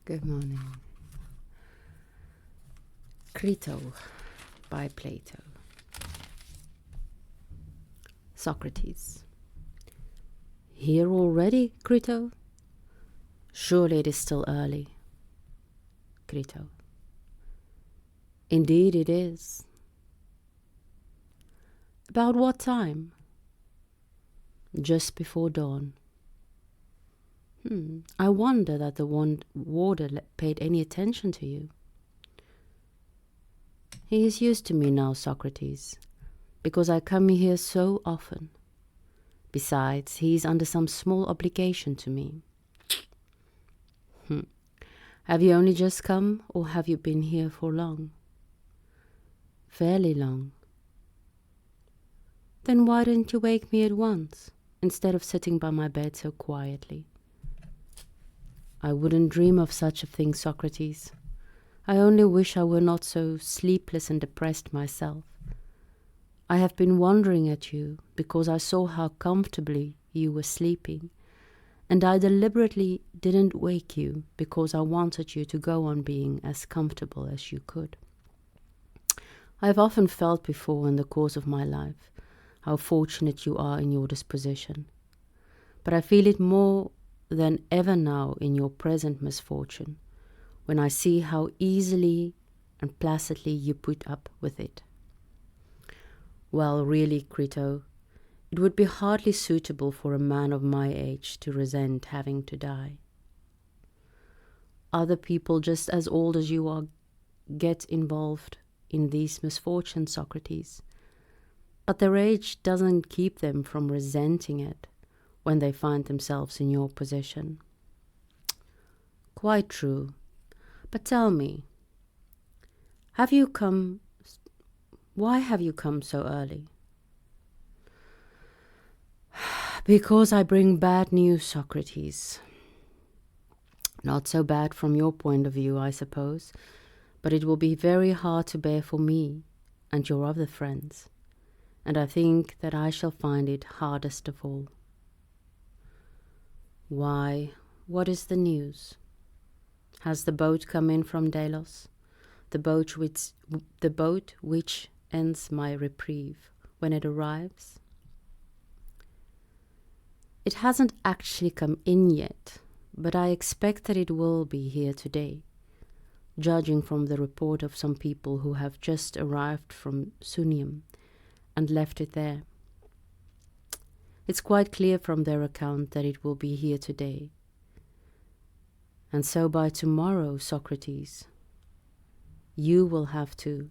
Good morning. Crito by Plato. Socrates. Here already, Crito? Surely it is still early. Crito. Indeed it is. About what time? Just before dawn. I wonder that the warder paid any attention to you. He is used to me now, Socrates, because I come here so often. Besides, he is under some small obligation to me. Have you only just come, or have you been here for long? Fairly long. Then why didn't you wake me at once, instead of sitting by my bed so quietly? I wouldn't dream of such a thing, Socrates. I only wish I were not so sleepless and depressed myself. I have been wondering at you because I saw how comfortably you were sleeping, and I deliberately didn't wake you because I wanted you to go on being as comfortable as you could. I have often felt before in the course of my life how fortunate you are in your disposition, but I feel it more than ever now in your present misfortune, when I see how easily and placidly you put up with it. Well, really, Crito, it would be hardly suitable for a man of my age to resent having to die. Other people just as old as you are get involved in these misfortunes, Socrates, but their age doesn't keep them from resenting it when they find themselves in your position. Quite true. But tell me, why have you come so early? Because I bring bad news, Socrates. Not so bad from your point of view, I suppose, but it will be very hard to bear for me and your other friends, and I think that I shall find it hardest of all. Why, what is the news? Has the boat come in from Delos? The boat which ends my reprieve when it arrives? It hasn't actually come in yet, but I expect that it will be here today, judging from the report of some people who have just arrived from Sunium and left it there. It's quite clear from their account that it will be here today. And so by tomorrow, Socrates, you will have to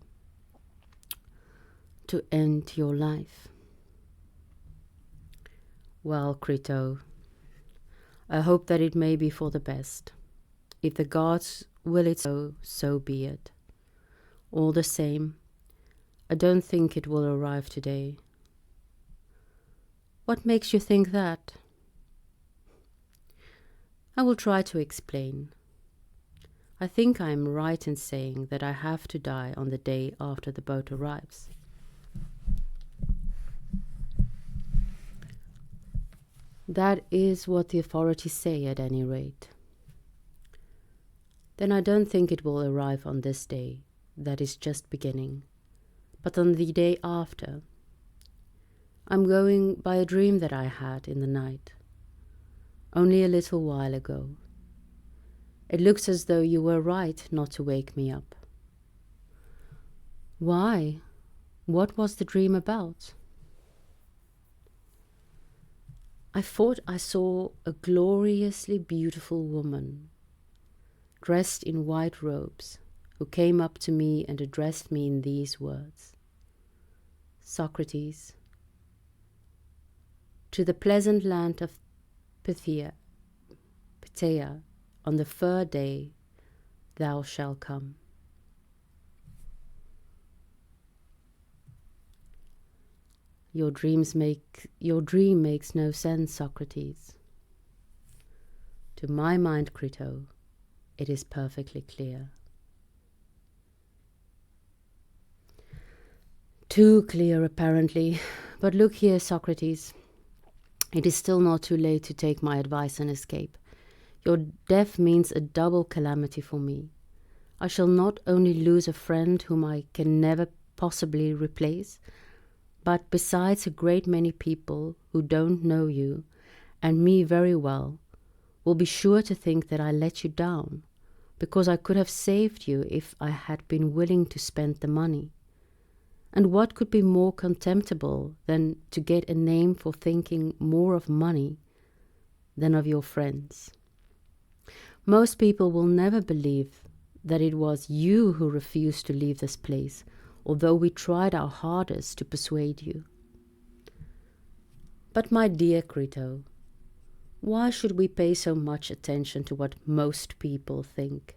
end your life. Well, Crito, I hope that it may be for the best. If the gods will it so, so be it. All the same, I don't think it will arrive today. What makes you think that? I will try to explain. I think I am right in saying that I have to die on the day after the boat arrives. That is what the authorities say, at any rate. Then I don't think it will arrive on this day, that is just beginning, but on the day after. I'm going by a dream that I had in the night, only a little while ago. It looks as though you were right not to wake me up. Why? What was the dream about? I thought I saw a gloriously beautiful woman, dressed in white robes, who came up to me and addressed me in these words. Socrates, to the pleasant land of Phthia, on the third day thou shalt come. Your dream makes no sense, Socrates. To my mind, Crito, it is perfectly clear. Too clear, apparently. But look here, Socrates. It is still not too late to take my advice and escape. Your death means a double calamity for me. I shall not only lose a friend whom I can never possibly replace, but besides a great many people who don't know you and me very well will be sure to think that I let you down, because I could have saved you if I had been willing to spend the money. And what could be more contemptible than to get a name for thinking more of money than of your friends? Most people will never believe that it was you who refused to leave this place, although we tried our hardest to persuade you. But my dear Crito, why should we pay so much attention to what most people think?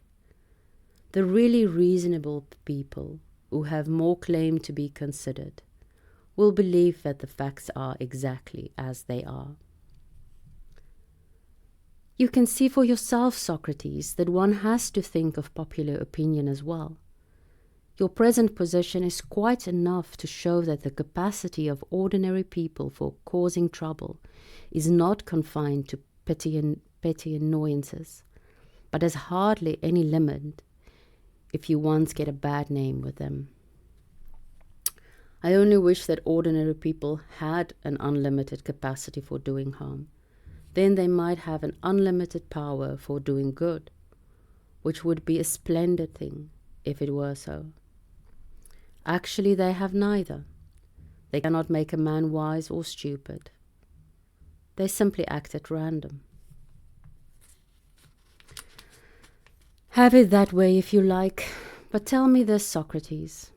The really reasonable people, who have more claim to be considered, will believe that the facts are exactly as they are. You can see for yourself, Socrates, that one has to think of popular opinion as well. Your present position is quite enough to show that the capacity of ordinary people for causing trouble is not confined to petty annoyances, but has hardly any limit if you once get a bad name with them. I only wish that ordinary people had an unlimited capacity for doing harm. Then they might have an unlimited power for doing good, which would be a splendid thing if it were so. Actually, they have neither. They cannot make a man wise or stupid. They simply act at random. Have it that way if you like, but tell me this, Socrates.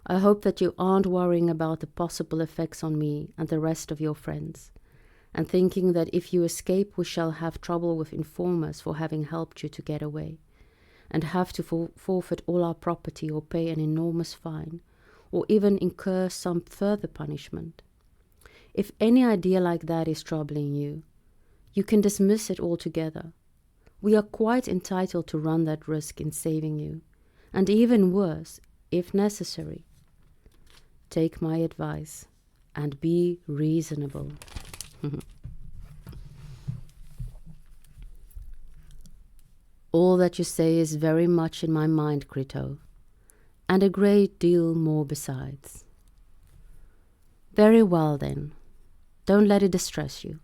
I hope that you aren't worrying about the possible effects on me and the rest of your friends, and thinking that if you escape we shall have trouble with informers for having helped you to get away, and have to forfeit all our property or pay an enormous fine, or even incur some further punishment. If any idea like that is troubling you, you can dismiss it altogether. We are quite entitled to run that risk in saving you, and even worse, if necessary. Take my advice and be reasonable. All that you say is very much in my mind, Crito, and a great deal more besides. Very well, then. Don't let it distress you.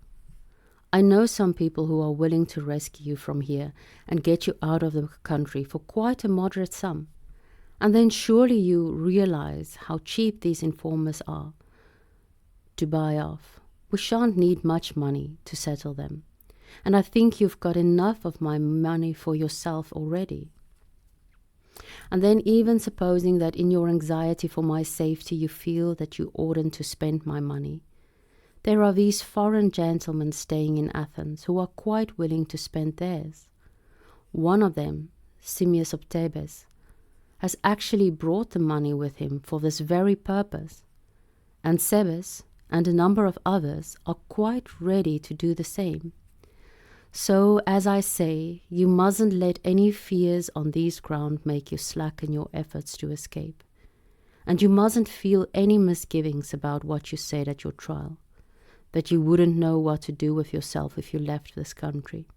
I know some people who are willing to rescue you from here and get you out of the country for quite a moderate sum. And then surely you realize how cheap these informers are to buy off. We shan't need much money to settle them. And I think you've got enough of my money for yourself already. And then even supposing that in your anxiety for my safety you feel that you oughtn't to spend my money, there are these foreign gentlemen staying in Athens who are quite willing to spend theirs. One of them, Simmias of Thebes, has actually brought the money with him for this very purpose, and Cebes and a number of others are quite ready to do the same. So, as I say, you mustn't let any fears on these grounds make you slacken your efforts to escape, and you mustn't feel any misgivings about what you said at your trial, that you wouldn't know what to do with yourself if you left this country.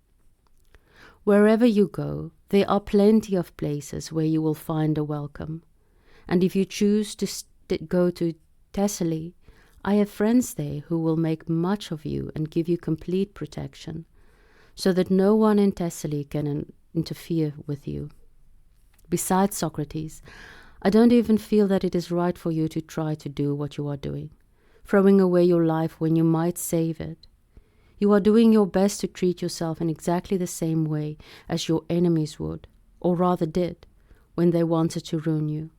Wherever you go, there are plenty of places where you will find a welcome, and if you choose to go to Thessaly, I have friends there who will make much of you and give you complete protection, so that no one in Thessaly can interfere with you. Besides, Socrates, I don't even feel that it is right for you to try to do what you are doing, throwing away your life when you might save it. You are doing your best to treat yourself in exactly the same way as your enemies would, or rather did, when they wanted to ruin you.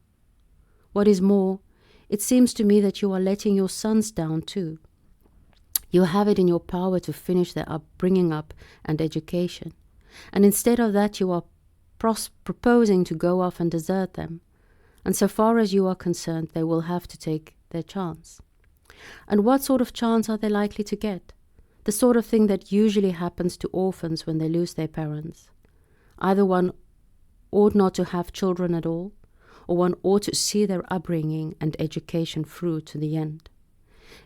What is more, it seems to me that you are letting your sons down too. You have it in your power to finish their bringing up and education, and instead of that you are proposing to go off and desert them, and so far as you are concerned they will have to take their chance. And what sort of chance are they likely to get? The sort of thing that usually happens to orphans when they lose their parents. Either one ought not to have children at all, or one ought to see their upbringing and education through to the end.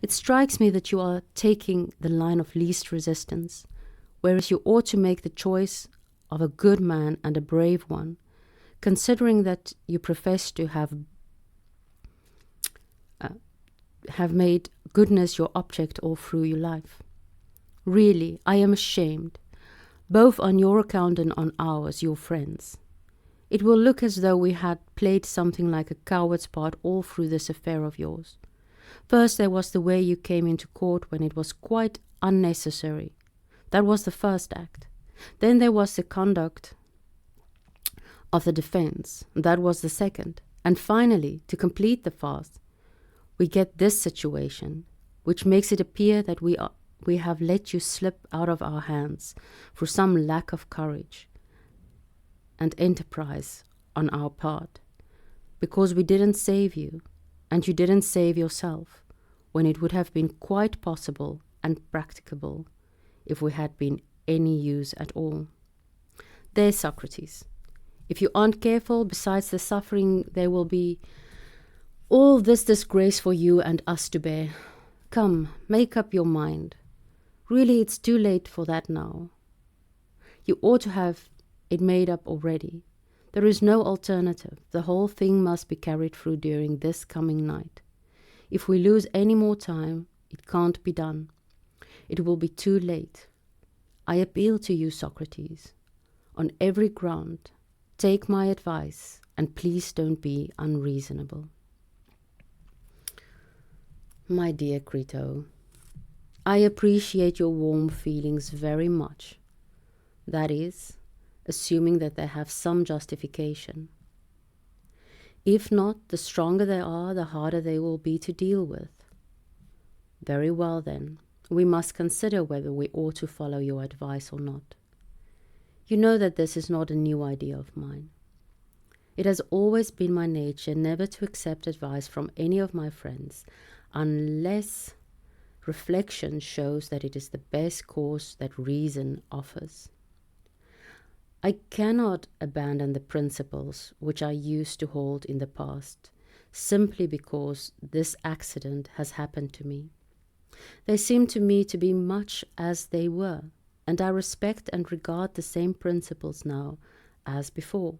It strikes me that you are taking the line of least resistance, whereas you ought to make the choice of a good man and a brave one, considering that you profess to have made goodness your object all through your life. Really, I am ashamed, both on your account and on ours, your friends. It will look as though we had played something like a coward's part all through this affair of yours. First there was the way you came into court when it was quite unnecessary. That was the first act. Then there was the conduct of the defense. That was the second. And finally, to complete the farce, we get this situation, which makes it appear that we have let you slip out of our hands through some lack of courage and enterprise on our part, because we didn't save you, and you didn't save yourself, when it would have been quite possible and practicable if we had been any use at all. There, Socrates, if you aren't careful, besides the suffering, there will be all this disgrace for you and us to bear. Come, make up your mind. Really, it's too late for that now. You ought to have it made up already. There is no alternative. The whole thing must be carried through during this coming night. If we lose any more time, it can't be done. It will be too late. I appeal to you, Socrates. On every ground, take my advice, and please don't be unreasonable. My dear Crito, I appreciate your warm feelings very much. That is, assuming that they have some justification. If not, the stronger they are, the harder they will be to deal with. Very well then, we must consider whether we ought to follow your advice or not. You know that this is not a new idea of mine. It has always been my nature never to accept advice from any of my friends unless reflection shows that it is the best course that reason offers. I cannot abandon the principles which I used to hold in the past, simply because this accident has happened to me. They seem to me to be much as they were, and I respect and regard the same principles now as before.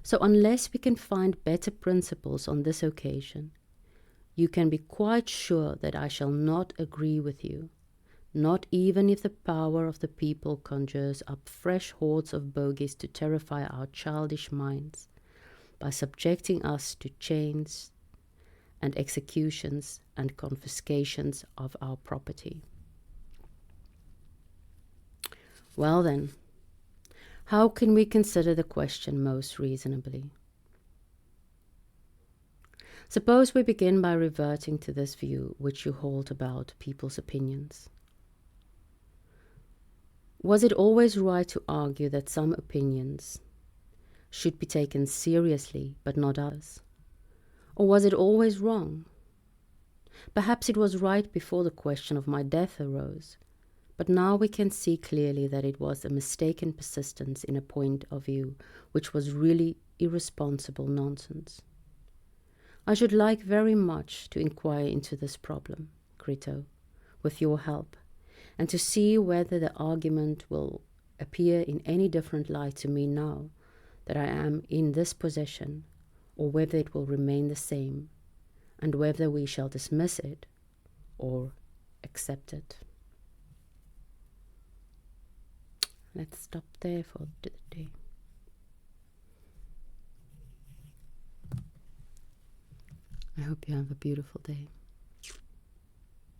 So unless we can find better principles on this occasion, you can be quite sure that I shall not agree with you, not even if the power of the people conjures up fresh hordes of bogies to terrify our childish minds by subjecting us to chains and executions and confiscations of our property. Well then, how can we consider the question most reasonably? Suppose we begin by reverting to this view which you hold about people's opinions. Was it always right to argue that some opinions should be taken seriously but not others? Or was it always wrong? Perhaps it was right before the question of my death arose, but now we can see clearly that it was a mistaken persistence in a point of view which was really irresponsible nonsense. I should like very much to inquire into this problem, Crito, with your help, and to see whether the argument will appear in any different light to me now that I am in this position, or whether it will remain the same, and whether we shall dismiss it or accept it. Let's stop there for today. I hope you have a beautiful day.